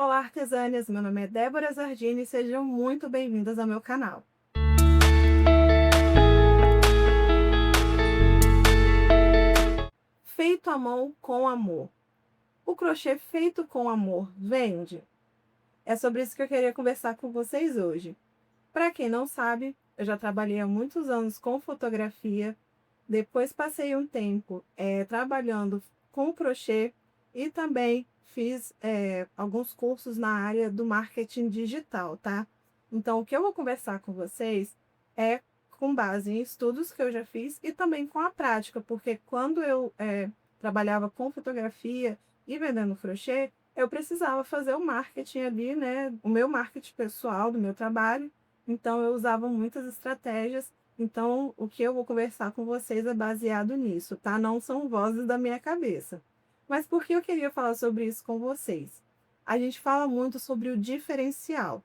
Olá, artesâneas! Meu nome é Débora Zardini e sejam muito bem-vindas ao meu canal. Feito à mão com amor. O crochê feito com amor vende? É sobre isso que eu queria conversar com vocês hoje. Para quem não sabe, eu já trabalhei há muitos anos com fotografia, depois passei um tempo trabalhando com crochê e também fiz alguns cursos na área do marketing digital, tá? Então, o que eu vou conversar com vocês é com base em estudos que eu já fiz e também com a prática, porque quando eu trabalhava com fotografia e vendendo crochê, eu precisava fazer o marketing ali, né? O meu marketing pessoal do meu trabalho. Então, eu usava muitas estratégias. Então, o que eu vou conversar com vocês é baseado nisso, tá? Não são vozes da minha cabeça. Mas por que eu queria falar sobre isso com vocês? A gente fala muito sobre o diferencial.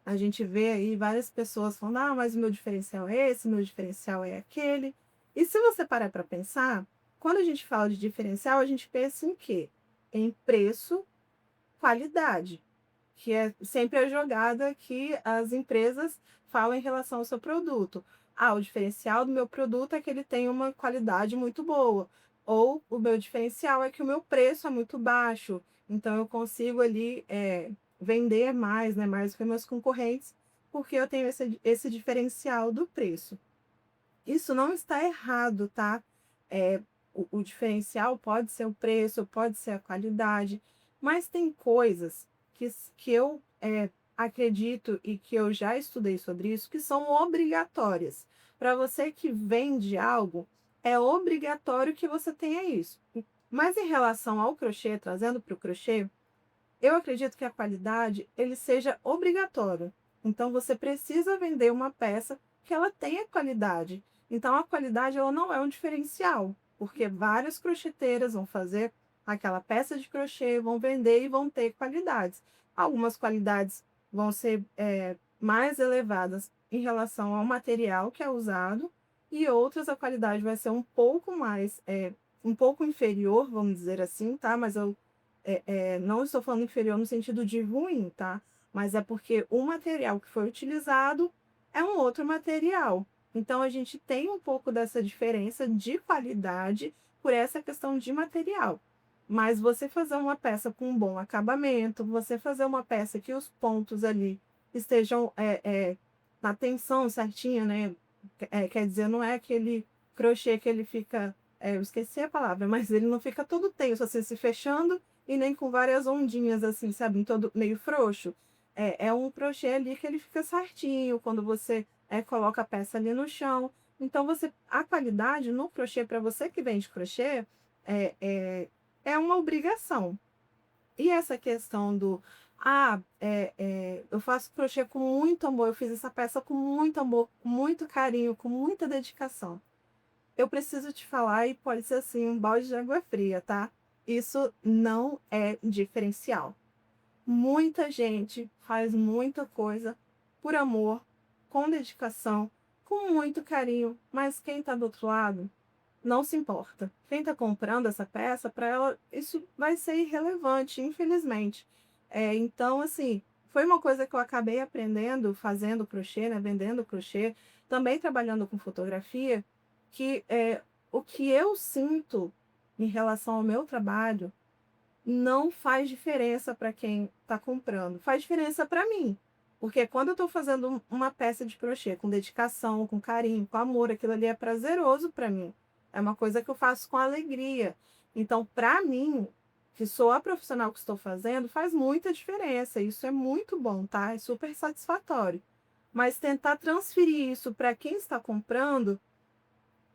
A gente vê aí várias pessoas falando, ah, mas o meu diferencial é esse, o meu diferencial é aquele. E se você parar para pensar, quando a gente fala de diferencial, a gente pensa em quê? Em preço, qualidade, que é sempre a jogada que as empresas falam em relação ao seu produto. Ah, o diferencial do meu produto é que ele tem uma qualidade muito boa. Ou o meu diferencial é que o meu preço é muito baixo. Então eu consigo ali vender mais, né, mais que meus concorrentes, porque eu tenho esse diferencial do preço. Isso não está errado, tá? O diferencial pode ser o preço, pode ser a qualidade, mas tem coisas que eu acredito e que eu já estudei sobre isso, que são obrigatórias. Para você que vende algo, é obrigatório que você tenha isso. Mas em relação ao crochê, trazendo para o crochê, eu acredito que a qualidade ele seja obrigatório. Então você precisa vender uma peça que ela tenha qualidade. Então a qualidade ela não é um diferencial, porque várias crocheteiras vão fazer aquela peça de crochê, vão vender e vão ter qualidades. Algumas qualidades vão ser mais elevadas em relação ao material que é usado, e outras a qualidade vai ser um pouco mais, um pouco inferior, vamos dizer assim, tá? Mas eu não estou falando inferior no sentido de ruim, tá? Mas é porque o material que foi utilizado é um outro material. Então, a gente tem um pouco dessa diferença de qualidade por essa questão de material. Mas você fazer uma peça com um bom acabamento, você fazer uma peça que os pontos ali estejam na tensão certinha, né? Quer dizer, não é aquele crochê que ele fica, eu esqueci a palavra, mas ele não fica todo tenso, assim, se fechando e nem com várias ondinhas, assim, sabe, em todo meio frouxo. É um crochê ali que ele fica certinho quando você coloca a peça ali no chão. Então, a qualidade no crochê, para você que vende crochê, é, é, é uma obrigação. E essa questão do, eu faço crochê com muito amor, eu fiz essa peça com muito amor, com muito carinho, com muita dedicação. Eu preciso te falar, e pode ser assim, um balde de água fria, tá? Isso não é diferencial. Muita gente faz muita coisa por amor, com dedicação, com muito carinho, mas quem tá do outro lado não se importa. Quem está comprando essa peça, para ela, isso vai ser irrelevante, infelizmente. Então, assim, foi uma coisa que eu acabei aprendendo, fazendo crochê, né, vendendo crochê, também trabalhando com fotografia, que o que eu sinto em relação ao meu trabalho não faz diferença para quem está comprando, faz diferença para mim. Porque quando eu estou fazendo uma peça de crochê com dedicação, com carinho, com amor, aquilo ali é prazeroso para mim. É uma coisa que eu faço com alegria. Então, para mim, que sou a profissional que estou fazendo, faz muita diferença. Isso é muito bom, tá? É super satisfatório. Mas tentar transferir isso para quem está comprando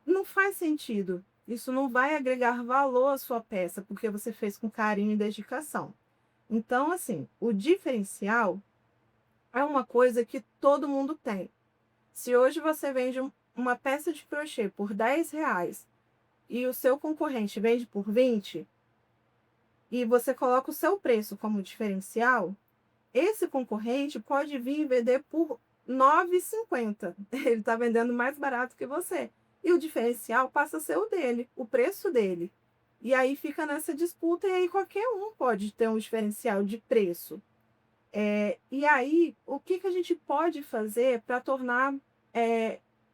não faz sentido. Isso não vai agregar valor à sua peça, porque você fez com carinho e dedicação. Então, assim, o diferencial é uma coisa que todo mundo tem. Se hoje você vende uma peça de crochê por R$ 10 e o seu concorrente vende por 20 e você coloca o seu preço como diferencial, esse concorrente pode vir e vender por R$ 9,50. Ele está vendendo mais barato que você. E o diferencial passa a ser o dele, o preço dele. E aí fica nessa disputa, e aí qualquer um pode ter um diferencial de preço. E aí, o que que a gente pode fazer para tornar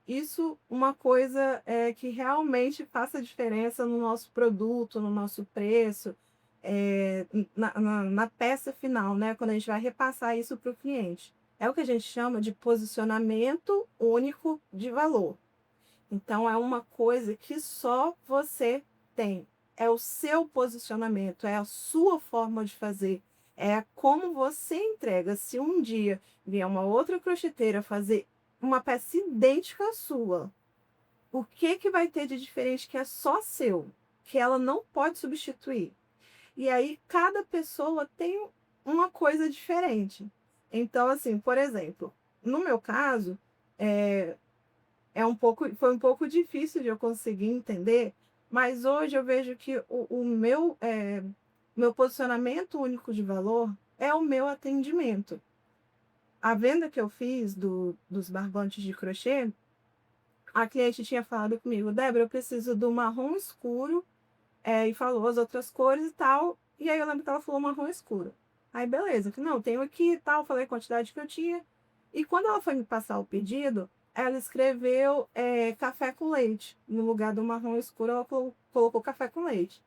isso uma coisa que realmente faça diferença no nosso produto, no nosso preço, na peça final, né? Quando a gente vai repassar isso para o cliente. É o que a gente chama de posicionamento único de valor. Então, é uma coisa que só você tem. É o seu posicionamento, é a sua forma de fazer, é como você entrega. Se um dia vier uma outra crocheteira fazer uma peça idêntica à sua, o que que vai ter de diferente que é só seu, que ela não pode substituir? E aí, cada pessoa tem uma coisa diferente. Então, assim, por exemplo, no meu caso, é, foi um pouco difícil de eu conseguir entender, mas hoje eu vejo que meu posicionamento único de valor é o meu atendimento. A venda que eu fiz dos barbantes de crochê, a cliente tinha falado comigo, Débora, eu preciso do marrom escuro, e falou as outras cores e tal, e aí eu lembro que ela falou marrom escuro. Aí beleza, não, tenho aqui e tal, falei a quantidade que eu tinha, e quando ela foi me passar o pedido, ela escreveu café com leite. No lugar do marrom escuro, ela colocou café com leite.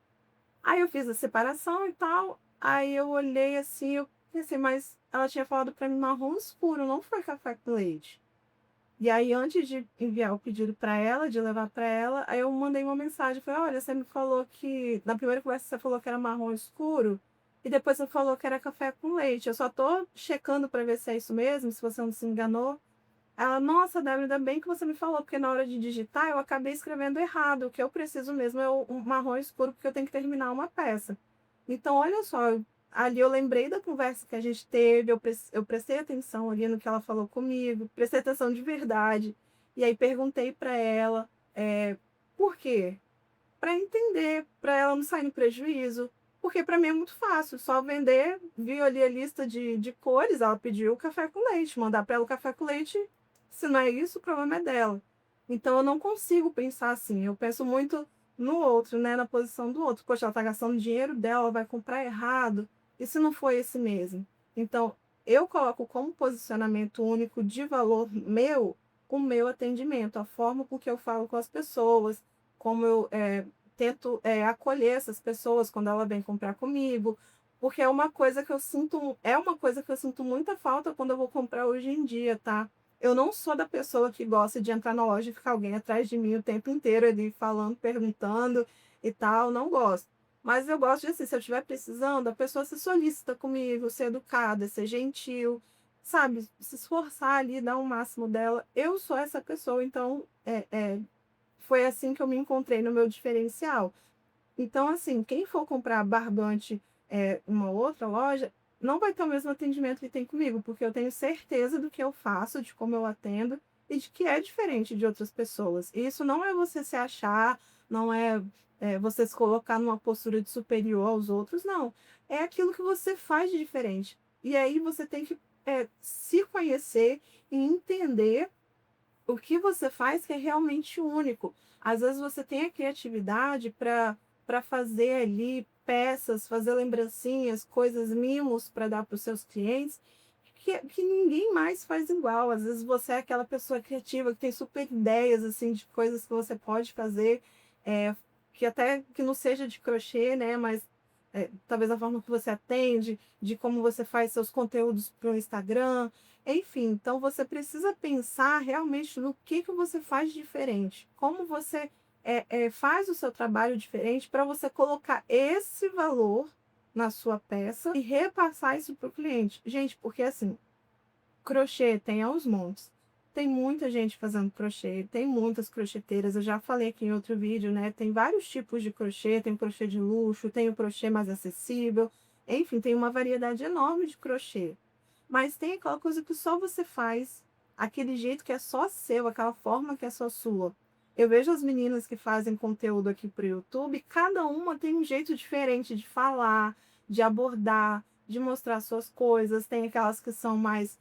Aí eu fiz a separação e tal. Aí eu olhei assim, eu pensei, mas ela tinha falado para mim marrom escuro, não foi café com leite. E aí, antes de enviar o pedido para ela, de levar para ela, aí eu mandei uma mensagem. Falei, olha, você me falou que. Na primeira conversa você falou que era marrom escuro, e depois você falou que era café com leite. Eu só tô checando para ver se é isso mesmo, se você não se enganou. Ela, nossa, Débora, ainda bem que você me falou, porque na hora de digitar eu acabei escrevendo errado. O que eu preciso mesmo é o marrom escuro, porque eu tenho que terminar uma peça. Então, olha só, ali eu lembrei da conversa que a gente teve, eu prestei atenção ali no que ela falou comigo, prestei atenção de verdade. E aí perguntei para ela por quê? Para entender, para ela não sair no prejuízo. Porque para mim é muito fácil, só vender, viu ali a lista de cores, ela pediu café com leite, mandar para ela o café com leite, se não é isso, o problema é dela. Então eu não consigo pensar assim, eu penso muito no outro, né, na posição do outro. Poxa, ela tá gastando dinheiro dela, vai comprar errado, e se não foi esse mesmo? Então, eu coloco como posicionamento único de valor meu, o meu atendimento, a forma com que eu falo com as pessoas, como eu tento acolher essas pessoas quando ela vem comprar comigo, porque é uma coisa que eu sinto muita falta quando eu vou comprar hoje em dia, tá? Eu não sou da pessoa que gosta de entrar na loja e ficar alguém atrás de mim o tempo inteiro ali falando, perguntando e tal, não gosto. Mas eu gosto de assim, se eu estiver precisando, a pessoa ser solícita comigo, ser educada, ser gentil, sabe? Se esforçar ali, dar o máximo dela. Eu sou essa pessoa, então foi assim que eu me encontrei no meu diferencial. Então, assim, quem for comprar barbante em uma outra loja, não vai ter o mesmo atendimento que tem comigo, porque eu tenho certeza do que eu faço, de como eu atendo e de que é diferente de outras pessoas. E isso não é você se achar, não é você se colocar numa postura de superior aos outros, não. É aquilo que você faz de diferente. E aí você tem que se conhecer e entender o que você faz que é realmente único. Às vezes você tem a criatividade para fazer ali peças, fazer lembrancinhas, coisas, mimos para dar para os seus clientes, que ninguém mais faz igual. Às vezes você é aquela pessoa criativa que tem super ideias assim de coisas que você pode fazer, que até que não seja de crochê, né? Mas talvez a forma que você atende, de como você faz seus conteúdos para o Instagram, enfim. Então você precisa pensar realmente no que você faz diferente, como você faz o seu trabalho diferente para você colocar esse valor na sua peça e repassar isso para o cliente. Gente, porque assim, crochê tem aos montes. Tem muita gente fazendo crochê, tem muitas crocheteiras. Eu já falei aqui em outro vídeo, né? Tem vários tipos de crochê, tem crochê de luxo, tem o crochê mais acessível. Enfim, tem uma variedade enorme de crochê. Mas tem aquela coisa que só você faz, aquele jeito que é só seu, aquela forma que é só sua. Eu vejo as meninas que fazem conteúdo aqui para o YouTube, cada uma tem um jeito diferente de falar, de abordar, de mostrar suas coisas. Tem aquelas que são mais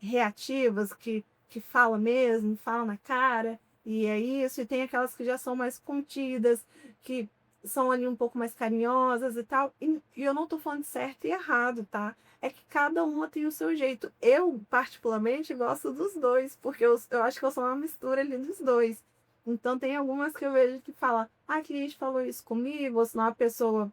reativas, que fala mesmo, fala na cara, e é isso. E tem aquelas que já são mais contidas, que são ali um pouco mais carinhosas e tal. E eu não tô falando de certo e errado, tá? É que cada uma tem o seu jeito. Eu, particularmente, gosto dos dois, porque eu acho que eu sou uma mistura ali dos dois. Então, tem algumas que eu vejo que fala, ah, que a gente falou isso comigo, ou senão a pessoa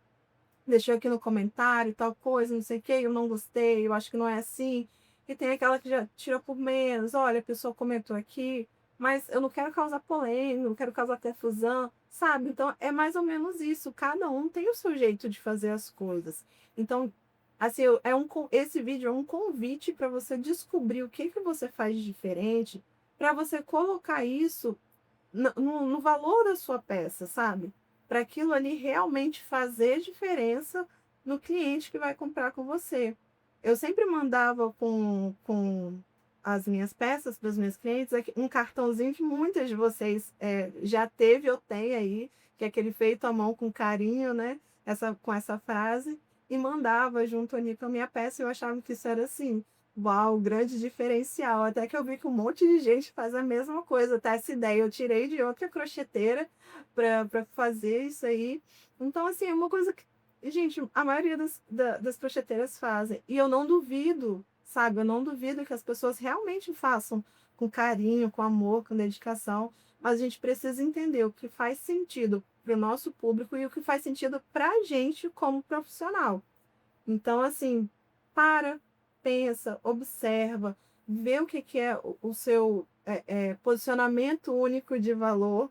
deixou aqui no comentário tal coisa, não sei o que, eu não gostei, eu acho que não é assim. E tem aquela que já tira por menos, olha, a pessoa comentou aqui, mas eu não quero causar polêmica, não quero causar confusão, sabe? Então é mais ou menos isso, cada um tem o seu jeito de fazer as coisas. Então, assim, esse vídeo é um convite para você descobrir o que que você faz de diferente, para você colocar isso no valor da sua peça, sabe? Para aquilo ali realmente fazer diferença no cliente que vai comprar com você. Eu sempre mandava com as minhas peças para os meus clientes um cartãozinho que muitas de vocês já teve ou tem aí, que é aquele feito à mão com carinho, né? Com essa frase, e mandava junto ali com a minha peça. Eu achava que isso era assim, uau, grande diferencial. Até que eu vi que um monte de gente faz a mesma coisa, tá? Essa ideia eu tirei de outra crocheteira para fazer isso aí. Então, assim, é uma coisa que, gente, a maioria das crocheteiras fazem. E eu não duvido, sabe? Eu não duvido que as pessoas realmente façam com carinho, com amor, com dedicação. Mas a gente precisa entender o que faz sentido para o nosso público e o que faz sentido para a gente como profissional. Então, assim, para, pensa, observa, vê o que, que é o seu posicionamento único de valor.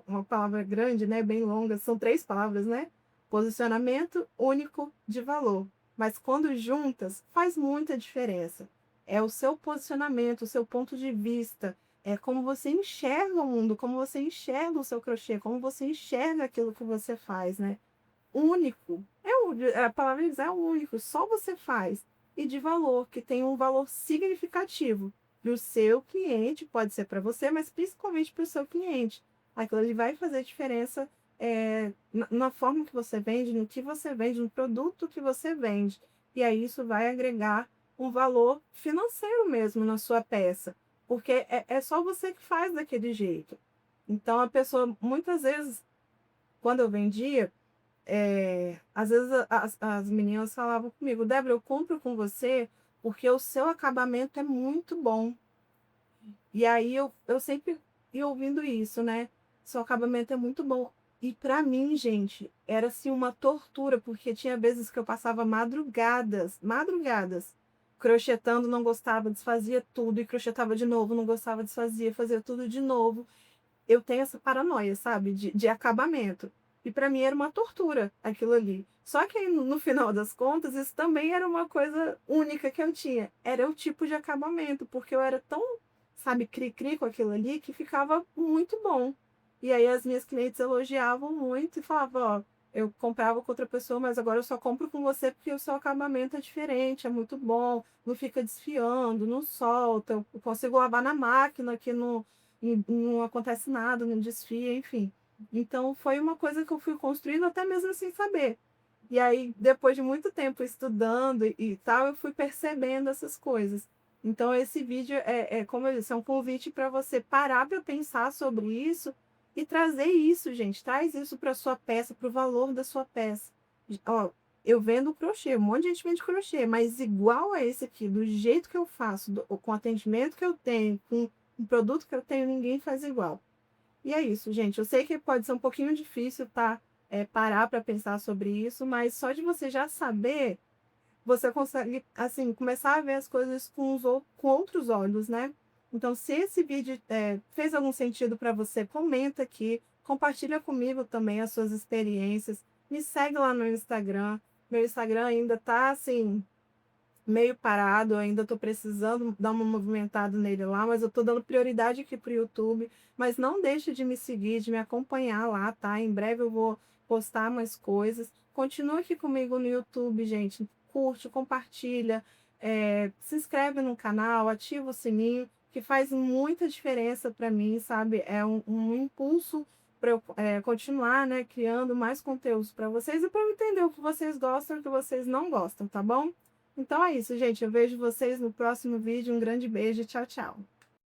Uma palavra grande, né? Bem longa, são 3 palavras, né? Posicionamento único de valor. Mas quando juntas, faz muita diferença. É o seu posicionamento, o seu ponto de vista, é como você enxerga o mundo, como você enxerga o seu crochê, como você enxerga aquilo que você faz, né? Único. A palavra diz é único, só você faz. E de valor, que tem um valor significativo para o seu cliente, pode ser para você, mas principalmente para o seu cliente. Aquilo ali vai fazer diferença na forma que você vende, no que você vende, no produto que você vende. E aí isso vai agregar um valor financeiro mesmo na sua peça, porque é só você que faz daquele jeito. Então a pessoa, muitas vezes, quando eu vendia, às vezes as meninas falavam comigo, Débora, eu compro com você porque o seu acabamento é muito bom. E aí eu sempre ia ouvindo isso, né? Seu acabamento é muito bom. E para mim, gente, era assim uma tortura, porque tinha vezes que eu passava madrugadas, crochetando, não gostava, desfazia tudo, e crochetava de novo, não gostava, desfazia, fazia tudo de novo. Eu tenho essa paranoia, sabe, de acabamento. E para mim era uma tortura aquilo ali. Só que aí, no final das contas, isso também era uma coisa única que eu tinha. Era o tipo de acabamento, porque eu era tão, sabe, cri-cri com aquilo ali que ficava muito bom. E aí as minhas clientes elogiavam muito e falavam, ó, eu comprava com outra pessoa, mas agora eu só compro com você porque o seu acabamento é diferente, é muito bom, não fica desfiando, não solta, eu consigo lavar na máquina que e não acontece nada, não desfia, enfim. Então foi uma coisa que eu fui construindo até mesmo sem saber. E aí, depois de muito tempo estudando e tal, eu fui percebendo essas coisas. Então, esse vídeo como eu disse, é um convite para você parar para pensar sobre isso e trazer isso, gente. Traz isso para sua peça, para o valor da sua peça. Ó, eu vendo crochê, um monte de gente vende crochê, mas igual a esse aqui, do jeito que eu faço, com o atendimento que eu tenho, com o produto que eu tenho, ninguém faz igual. E é isso, gente. Eu sei que pode ser um pouquinho difícil, tá? Parar para pensar sobre isso, mas só de você já saber, você consegue, assim, começar a ver as coisas com outros olhos, né? Então, se esse vídeo fez algum sentido para você, comenta aqui, compartilha comigo também as suas experiências, me segue lá no Instagram. Meu Instagram ainda tá, assim, meio parado, eu ainda estou precisando dar uma movimentada nele lá, mas eu estou dando prioridade aqui para o YouTube. Mas não deixe de me seguir, de me acompanhar lá, tá? Em breve eu vou postar mais coisas. Continua aqui comigo no YouTube, gente. Curte, compartilha, se inscreve no canal, ativa o sininho, que faz muita diferença para mim, sabe? É um impulso para eu continuar, né, criando mais conteúdos para vocês e para eu entender o que vocês gostam e o que vocês não gostam, tá bom? Então é isso, gente. Eu vejo vocês no próximo vídeo. Um grande beijo e tchau, tchau.